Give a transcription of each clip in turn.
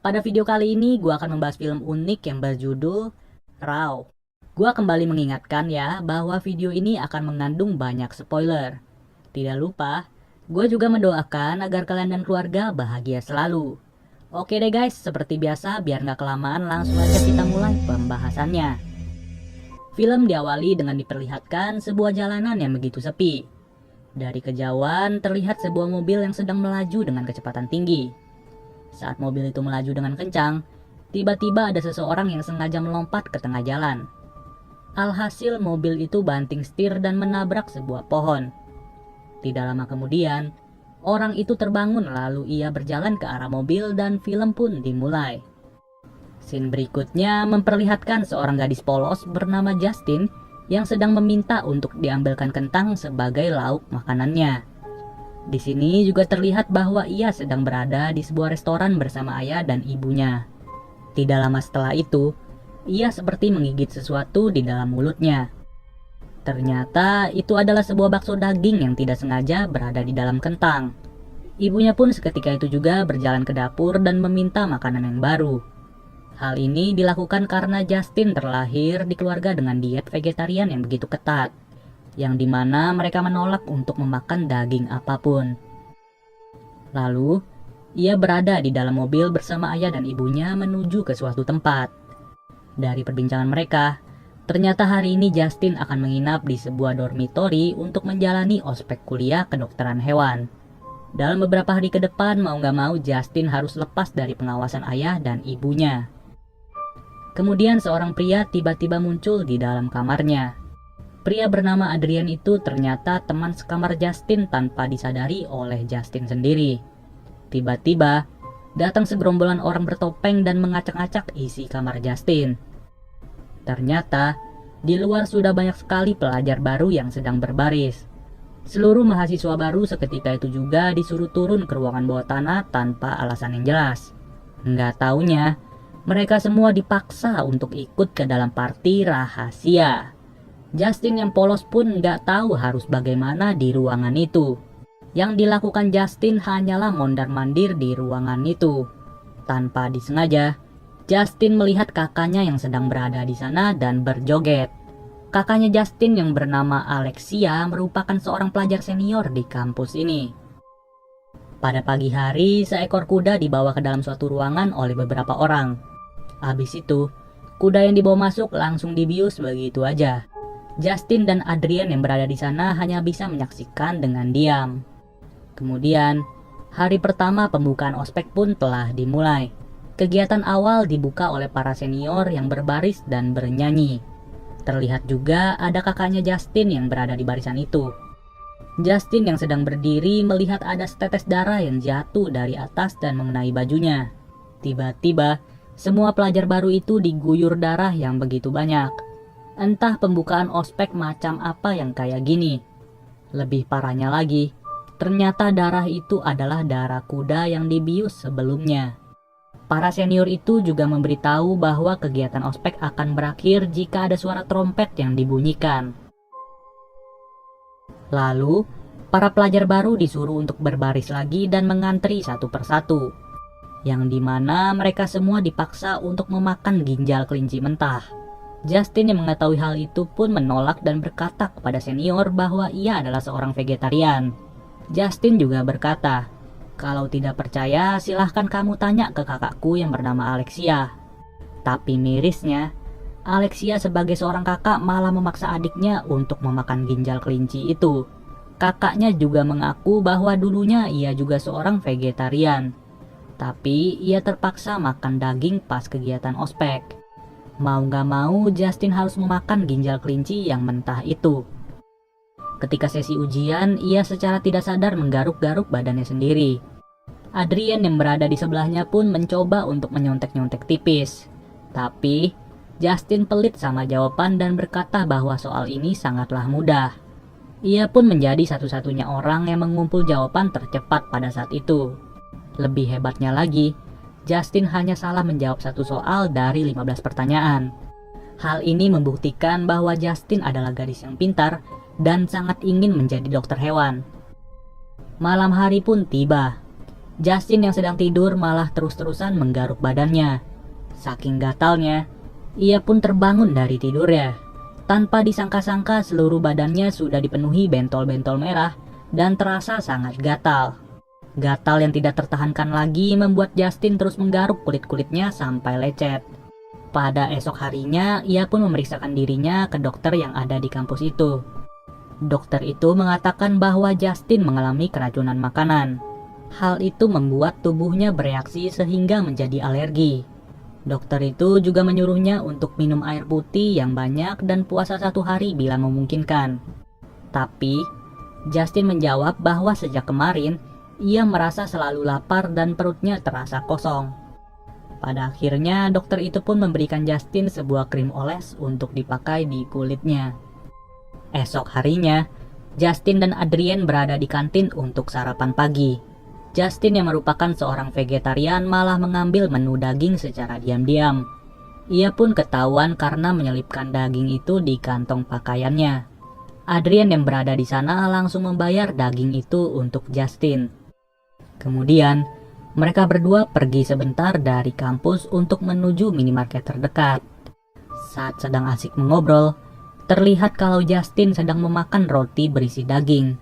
Pada video kali ini gue akan membahas film unik yang berjudul Raw. Gue kembali mengingatkan ya bahwa video ini akan mengandung banyak spoiler. Tidak lupa, gue juga mendoakan agar kalian dan keluarga bahagia selalu. Oke deh guys, seperti biasa biar nggak kelamaan langsung aja kita mulai pembahasannya. Film diawali dengan diperlihatkan sebuah jalanan yang begitu sepi. Dari kejauhan terlihat sebuah mobil yang sedang melaju dengan kecepatan tinggi. Saat mobil itu melaju dengan kencang, tiba-tiba ada seseorang yang sengaja melompat ke tengah jalan. Alhasil mobil itu banting setir dan menabrak sebuah pohon. Tidak lama kemudian, orang itu terbangun lalu ia berjalan ke arah mobil dan film pun dimulai. Scene berikutnya memperlihatkan seorang gadis polos bernama Justin yang sedang meminta untuk diambilkan kentang sebagai lauk makanannya. Di sini juga terlihat bahwa ia sedang berada di sebuah restoran bersama ayah dan ibunya. Tidak lama setelah itu, ia seperti menggigit sesuatu di dalam mulutnya. Ternyata itu adalah sebuah bakso daging yang tidak sengaja berada di dalam kentang. Ibunya pun seketika itu juga berjalan ke dapur dan meminta makanan yang baru. Hal ini dilakukan karena Justin terlahir di keluarga dengan diet vegetarian yang begitu ketat, yang dimana mereka menolak untuk memakan daging apapun. Lalu, ia berada di dalam mobil bersama ayah dan ibunya menuju ke suatu tempat. Dari perbincangan mereka, ternyata hari ini Justin akan menginap di sebuah dormitori untuk menjalani ospek kuliah kedokteran hewan. Dalam beberapa hari ke depan, mau gak mau Justin harus lepas dari pengawasan ayah dan ibunya. Kemudian seorang pria tiba-tiba muncul di dalam kamarnya. Pria bernama Adrian itu ternyata teman sekamar Justin tanpa disadari oleh Justin sendiri. Tiba-tiba, datang segerombolan orang bertopeng dan mengacak-acak isi kamar Justin. Ternyata, di luar sudah banyak sekali pelajar baru yang sedang berbaris. Seluruh mahasiswa baru seketika itu juga disuruh turun ke ruangan bawah tanah tanpa alasan yang jelas. Nggak taunya, mereka semua dipaksa untuk ikut ke dalam party rahasia. Justin yang polos pun nggak tahu harus bagaimana di ruangan itu. Yang dilakukan Justin hanyalah mondar-mandir di ruangan itu. Tanpa disengaja, Justin melihat kakaknya yang sedang berada di sana dan berjoget. Kakaknya Justin yang bernama Alexia merupakan seorang pelajar senior di kampus ini. Pada pagi hari, seekor kuda dibawa ke dalam suatu ruangan oleh beberapa orang. Habis itu, kuda yang dibawa masuk langsung dibius begitu aja. Justin dan Adrian yang berada di sana hanya bisa menyaksikan dengan diam. Kemudian, hari pertama pembukaan ospek pun telah dimulai. Kegiatan awal dibuka oleh para senior yang berbaris dan bernyanyi. Terlihat juga ada kakaknya Justin yang berada di barisan itu. Justin yang sedang berdiri melihat ada setetes darah yang jatuh dari atas dan mengenai bajunya. Tiba-tiba, semua pelajar baru itu diguyur darah yang begitu banyak. Entah pembukaan ospek macam apa yang kayak gini. Lebih parahnya lagi, ternyata darah itu adalah darah kuda yang dibius sebelumnya. Para senior itu juga memberitahu bahwa kegiatan ospek akan berakhir jika ada suara trompet yang dibunyikan. Lalu, para pelajar baru disuruh untuk berbaris lagi dan mengantri satu persatu. Yang dimana mereka semua dipaksa untuk memakan ginjal kelinci mentah. Justin yang mengetahui hal itu pun menolak dan berkata kepada senior bahwa ia adalah seorang vegetarian. Justin juga berkata, "Kalau tidak percaya silahkan kamu tanya ke kakakku yang bernama Alexia." Tapi mirisnya, Alexia sebagai seorang kakak malah memaksa adiknya untuk memakan ginjal kelinci itu. Kakaknya juga mengaku bahwa dulunya ia juga seorang vegetarian. Tapi ia terpaksa makan daging pas kegiatan ospek. Mau gak mau Justin harus memakan ginjal kelinci yang mentah itu. Ketika sesi ujian, ia secara tidak sadar menggaruk-garuk badannya sendiri. Adrian yang berada di sebelahnya pun mencoba untuk menyontek-nyontek tipis. Tapi, Justin pelit sama jawaban dan berkata bahwa soal ini sangatlah mudah. Ia pun menjadi satu-satunya orang yang mengumpul jawaban tercepat pada saat itu. Lebih hebatnya lagi, Justin hanya salah menjawab satu soal dari 15 pertanyaan. Hal ini membuktikan bahwa Justin adalah gadis yang pintar dan sangat ingin menjadi dokter hewan. Malam hari pun tiba. Justin yang sedang tidur malah terus-terusan menggaruk badannya. Saking gatalnya, ia pun terbangun dari tidurnya. Tanpa disangka-sangka seluruh badannya sudah dipenuhi bentol-bentol merah dan terasa sangat gatal. Gatal yang tidak tertahankan lagi membuat Justin terus menggaruk kulit-kulitnya sampai lecet. Pada esok harinya, ia pun memeriksakan dirinya ke dokter yang ada di kampus itu. Dokter itu mengatakan bahwa Justin mengalami keracunan makanan. Hal itu membuat tubuhnya bereaksi sehingga menjadi alergi. Dokter itu juga menyuruhnya untuk minum air putih yang banyak dan puasa 1 hari bila memungkinkan. Tapi, Justin menjawab bahwa sejak kemarin, ia merasa selalu lapar dan perutnya terasa kosong. Pada akhirnya, dokter itu pun memberikan Justin sebuah krim oles untuk dipakai di kulitnya. Esok harinya, Justin dan Adrian berada di kantin untuk sarapan pagi. Justin yang merupakan seorang vegetarian malah mengambil menu daging secara diam-diam. Ia pun ketahuan karena menyelipkan daging itu di kantong pakaiannya. Adrian yang berada di sana langsung membayar daging itu untuk Justin. Kemudian, mereka berdua pergi sebentar dari kampus untuk menuju minimarket terdekat. Saat sedang asik mengobrol, terlihat kalau Justin sedang memakan roti berisi daging.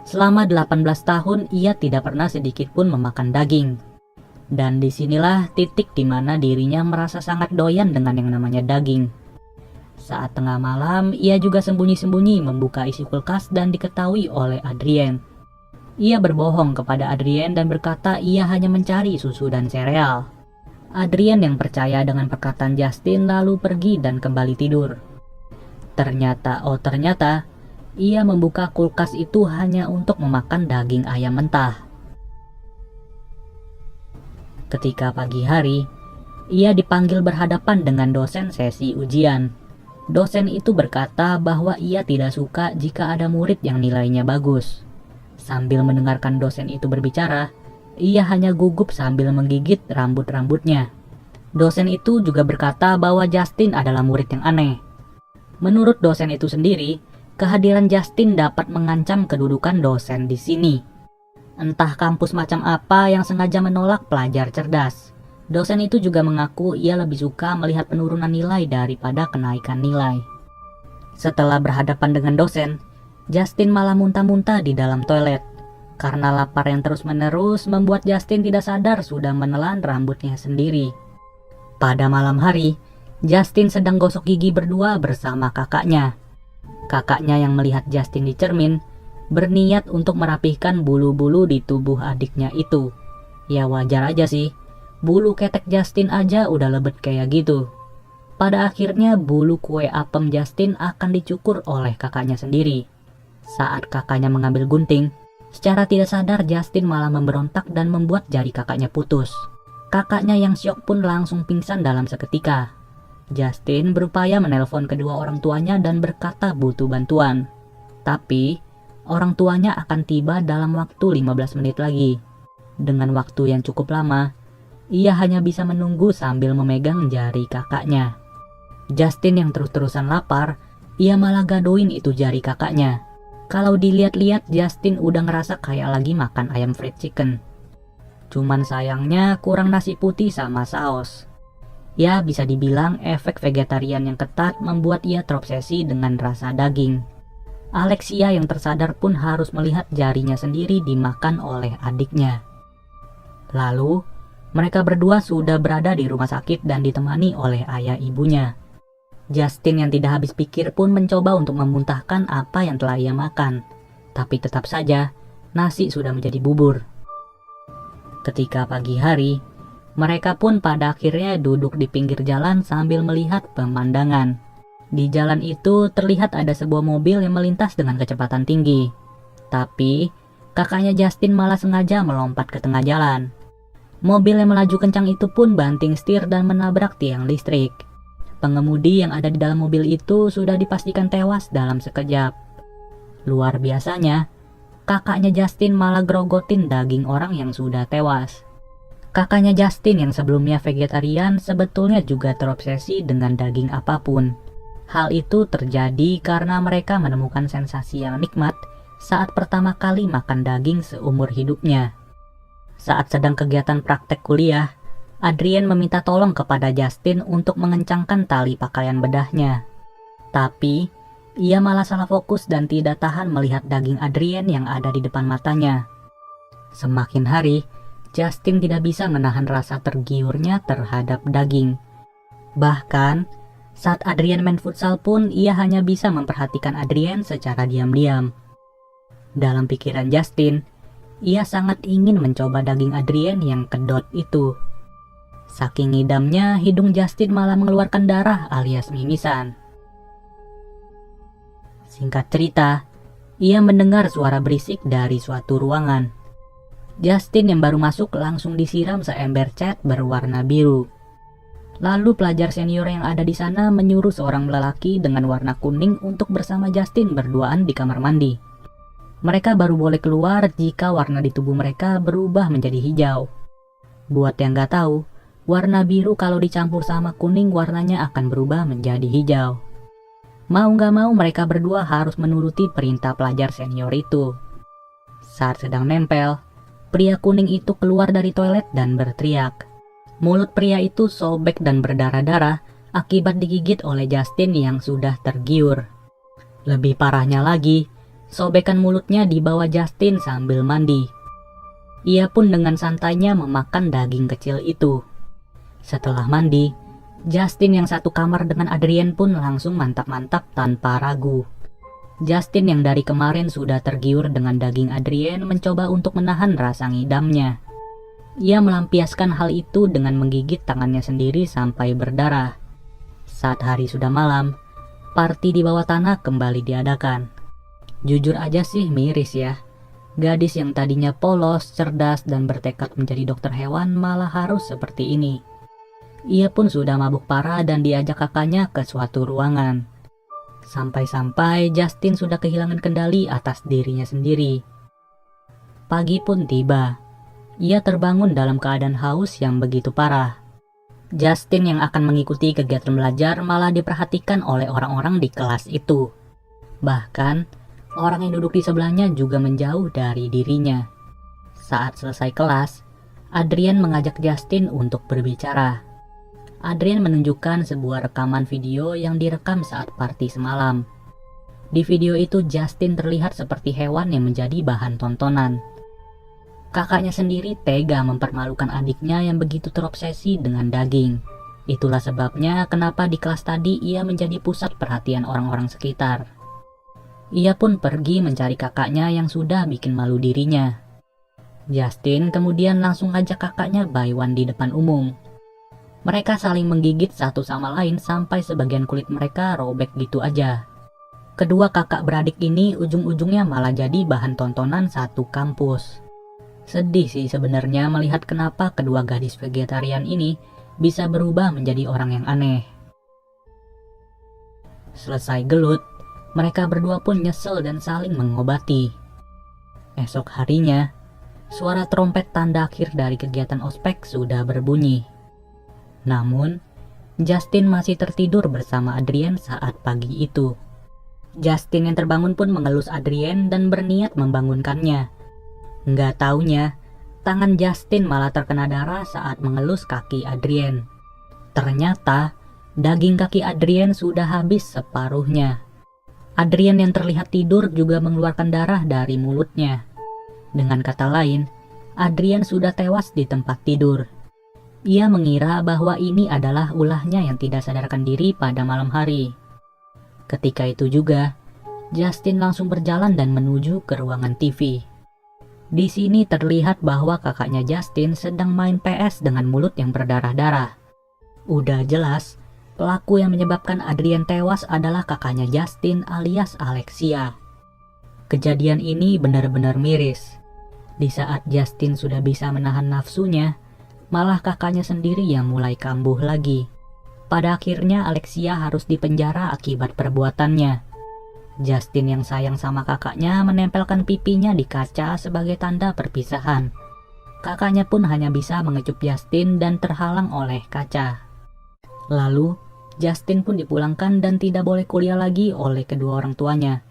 Selama 18 tahun ia tidak pernah sedikit pun memakan daging. Dan disinilah titik di mana dirinya merasa sangat doyan dengan yang namanya daging. Saat tengah malam, ia juga sembunyi-sembunyi membuka isi kulkas dan diketahui oleh Adrian. Ia berbohong kepada Adrian dan berkata ia hanya mencari susu dan sereal. Adrian yang percaya dengan perkataan Justin lalu pergi dan kembali tidur. Ternyata, ia membuka kulkas itu hanya untuk memakan daging ayam mentah. Ketika pagi hari, ia dipanggil berhadapan dengan dosen sesi ujian. Dosen itu berkata bahwa ia tidak suka jika ada murid yang nilainya bagus. Sambil mendengarkan dosen itu berbicara, ia hanya gugup sambil menggigit rambut-rambutnya. Dosen itu juga berkata bahwa Justin adalah murid yang aneh. Menurut dosen itu sendiri, kehadiran Justin dapat mengancam kedudukan dosen di sini. Entah kampus macam apa yang sengaja menolak pelajar cerdas. Dosen itu juga mengaku ia lebih suka melihat penurunan nilai daripada kenaikan nilai. Setelah berhadapan dengan dosen, Justin malah muntah-muntah di dalam toilet. Karena lapar yang terus-menerus membuat Justin tidak sadar sudah menelan rambutnya sendiri. Pada malam hari, Justin sedang gosok gigi berdua bersama kakaknya. Kakaknya yang melihat Justin di cermin, berniat untuk merapihkan bulu-bulu di tubuh adiknya itu. Ya wajar aja sih, bulu ketek Justin aja udah lebet kayak gitu. Pada akhirnya bulu kue apem Justin akan dicukur oleh kakaknya sendiri. Saat kakaknya mengambil gunting, secara tidak sadar Justin malah memberontak dan membuat jari kakaknya putus. Kakaknya yang syok pun langsung pingsan dalam seketika. Justin berupaya menelpon kedua orang tuanya dan berkata butuh bantuan. Tapi, orang tuanya akan tiba dalam waktu 15 menit lagi. Dengan waktu yang cukup lama, ia hanya bisa menunggu sambil memegang jari kakaknya. Justin yang terus-terusan lapar, ia malah gadoin itu jari kakaknya. Kalau dilihat-lihat, Justin udah ngerasa kayak lagi makan ayam fried chicken. Cuman sayangnya kurang nasi putih sama saus. Ya, bisa dibilang efek vegetarian yang ketat membuat ia terobsesi dengan rasa daging. Alexia yang tersadar pun harus melihat jarinya sendiri dimakan oleh adiknya. Lalu, mereka berdua sudah berada di rumah sakit dan ditemani oleh ayah ibunya. Justin yang tidak habis pikir pun mencoba untuk memuntahkan apa yang telah ia makan. Tapi tetap saja, nasi sudah menjadi bubur. Ketika pagi hari, mereka pun pada akhirnya duduk di pinggir jalan sambil melihat pemandangan. Di jalan itu terlihat ada sebuah mobil yang melintas dengan kecepatan tinggi. Tapi, kakaknya Justin malah sengaja melompat ke tengah jalan. Mobil yang melaju kencang itu pun banting setir dan menabrak tiang listrik. Pengemudi yang ada di dalam mobil itu sudah dipastikan tewas dalam sekejap. Luar biasanya, kakaknya Justin malah grogotin daging orang yang sudah tewas. Kakaknya Justin yang sebelumnya vegetarian sebetulnya juga terobsesi dengan daging apapun. Hal itu terjadi karena mereka menemukan sensasi yang nikmat saat pertama kali makan daging seumur hidupnya. Saat sedang kegiatan praktek kuliah, Adrien meminta tolong kepada Justin untuk mengencangkan tali pakaian bedahnya. Tapi, ia malah salah fokus dan tidak tahan melihat daging Adrien yang ada di depan matanya. Semakin hari, Justin tidak bisa menahan rasa tergiurnya terhadap daging. Bahkan, saat Adrien main futsal pun ia hanya bisa memperhatikan Adrien secara diam-diam. Dalam pikiran Justin, ia sangat ingin mencoba daging Adrien yang kedot itu. Saking ngidamnya, hidung Justin malah mengeluarkan darah alias mimisan. Singkat cerita, ia mendengar suara berisik dari suatu ruangan. Justin yang baru masuk langsung disiram seember cat berwarna biru. Lalu pelajar senior yang ada di sana menyuruh seorang lelaki dengan warna kuning untuk bersama Justin berduaan di kamar mandi. Mereka baru boleh keluar jika warna di tubuh mereka berubah menjadi hijau. Buat yang gak tahu, warna biru kalau dicampur sama kuning warnanya akan berubah menjadi hijau. Mau gak mau mereka berdua harus menuruti perintah pelajar senior itu. Saat sedang nempel, pria kuning itu keluar dari toilet dan berteriak. Mulut pria itu sobek dan berdarah-darah akibat digigit oleh Justin yang sudah tergiur. Lebih parahnya lagi, sobekan mulutnya dibawa Justin sambil mandi. Ia pun dengan santainya memakan daging kecil itu. Setelah mandi, Justin yang satu kamar dengan Adrien pun langsung mantap-mantap tanpa ragu. Justin yang dari kemarin sudah tergiur dengan daging Adrien mencoba untuk menahan rasa ngidamnya. Ia melampiaskan hal itu dengan menggigit tangannya sendiri sampai berdarah. Saat hari sudah malam, party di bawah tanah kembali diadakan. Jujur aja sih miris ya. Gadis yang tadinya polos, cerdas, dan bertekad menjadi dokter hewan malah harus seperti ini. Ia pun sudah mabuk parah dan diajak kakaknya ke suatu ruangan. Sampai-sampai Justin sudah kehilangan kendali atas dirinya sendiri. Pagi pun tiba. Ia terbangun dalam keadaan haus yang begitu parah. Justin yang akan mengikuti kegiatan belajar malah diperhatikan oleh orang-orang di kelas itu. Bahkan, orang yang duduk di sebelahnya juga menjauh dari dirinya. Saat selesai kelas, Adrien mengajak Justin untuk berbicara. Adrien menunjukkan sebuah rekaman video yang direkam saat party semalam. Di video itu Justin terlihat seperti hewan yang menjadi bahan tontonan. Kakaknya sendiri tega mempermalukan adiknya yang begitu terobsesi dengan daging. Itulah sebabnya kenapa di kelas tadi ia menjadi pusat perhatian orang-orang sekitar. Ia pun pergi mencari kakaknya yang sudah bikin malu dirinya. Justin kemudian langsung ngajak kakaknya by one di depan umum. Mereka saling menggigit satu sama lain sampai sebagian kulit mereka robek gitu aja. Kedua kakak beradik ini ujung-ujungnya malah jadi bahan tontonan satu kampus. Sedih sih sebenarnya melihat kenapa kedua gadis vegetarian ini bisa berubah menjadi orang yang aneh. Selesai gelut, mereka berdua pun nyesel dan saling mengobati. Esok harinya, suara trompet tanda akhir dari kegiatan ospek sudah berbunyi. Namun, Justin masih tertidur bersama Adrien saat pagi itu. Justin yang terbangun pun mengelus Adrien dan berniat membangunkannya. Nggak taunya, tangan Justin malah terkena darah saat mengelus kaki Adrien. Ternyata, daging kaki Adrien sudah habis separuhnya. Adrien yang terlihat tidur juga mengeluarkan darah dari mulutnya. Dengan kata lain, Adrien sudah tewas di tempat tidur. Ia mengira bahwa ini adalah ulahnya yang tidak sadarkan diri pada malam hari. Ketika itu juga, Justin langsung berjalan dan menuju ke ruangan TV. Di sini terlihat bahwa kakaknya Justin sedang main PS dengan mulut yang berdarah-darah. Udah jelas, pelaku yang menyebabkan Adrien tewas adalah kakaknya Justin alias Alexia. Kejadian ini benar-benar miris. Di saat Justin sudah bisa menahan nafsunya, malah kakaknya sendiri yang mulai kambuh lagi. Pada akhirnya Alexia harus dipenjara akibat perbuatannya. Justin yang sayang sama kakaknya menempelkan pipinya di kaca sebagai tanda perpisahan. Kakaknya pun hanya bisa mengecup Justin dan terhalang oleh kaca. Lalu, Justin pun dipulangkan dan tidak boleh kuliah lagi oleh kedua orang tuanya.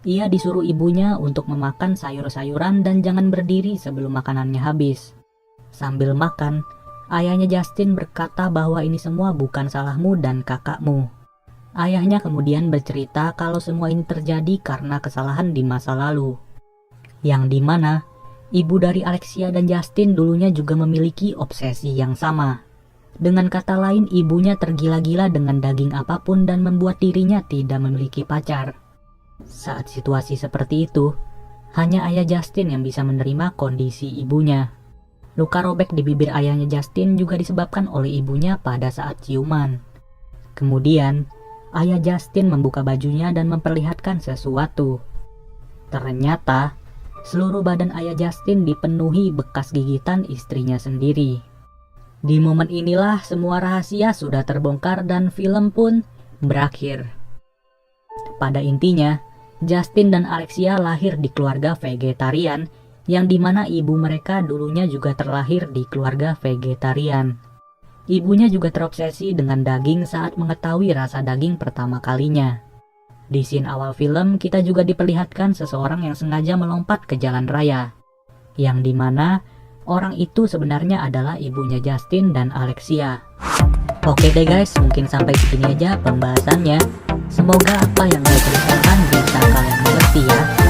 Ia disuruh ibunya untuk memakan sayur-sayuran dan jangan berdiri sebelum makanannya habis. Sambil makan, ayahnya Justin berkata bahwa ini semua bukan salahmu dan kakakmu. Ayahnya kemudian bercerita kalau semua ini terjadi karena kesalahan di masa lalu, yang dimana ibu dari Alexia dan Justin dulunya juga memiliki obsesi yang sama. Dengan kata lain, ibunya tergila-gila dengan daging apapun dan membuat dirinya tidak memiliki pacar. Saat situasi seperti itu, hanya ayah Justin yang bisa menerima kondisi ibunya. Luka robek di bibir ayahnya Justin juga disebabkan oleh ibunya pada saat ciuman. Kemudian, ayah Justin membuka bajunya dan memperlihatkan sesuatu. Ternyata, seluruh badan ayah Justin dipenuhi bekas gigitan istrinya sendiri. Di momen inilah semua rahasia sudah terbongkar dan film pun berakhir. Pada intinya, Justin dan Alexia lahir di keluarga vegetarian, yang dimana ibu mereka dulunya juga terlahir di keluarga vegetarian. Ibunya juga terobsesi dengan daging saat mengetahui rasa daging pertama kalinya. Di scene awal film, kita juga diperlihatkan seseorang yang sengaja melompat ke jalan raya, yang dimana orang itu sebenarnya adalah ibunya Justin dan Alexia. Oke deh guys, mungkin sampai sini aja pembahasannya. Semoga apa yang saya ceritakan bisa kalian mengerti ya.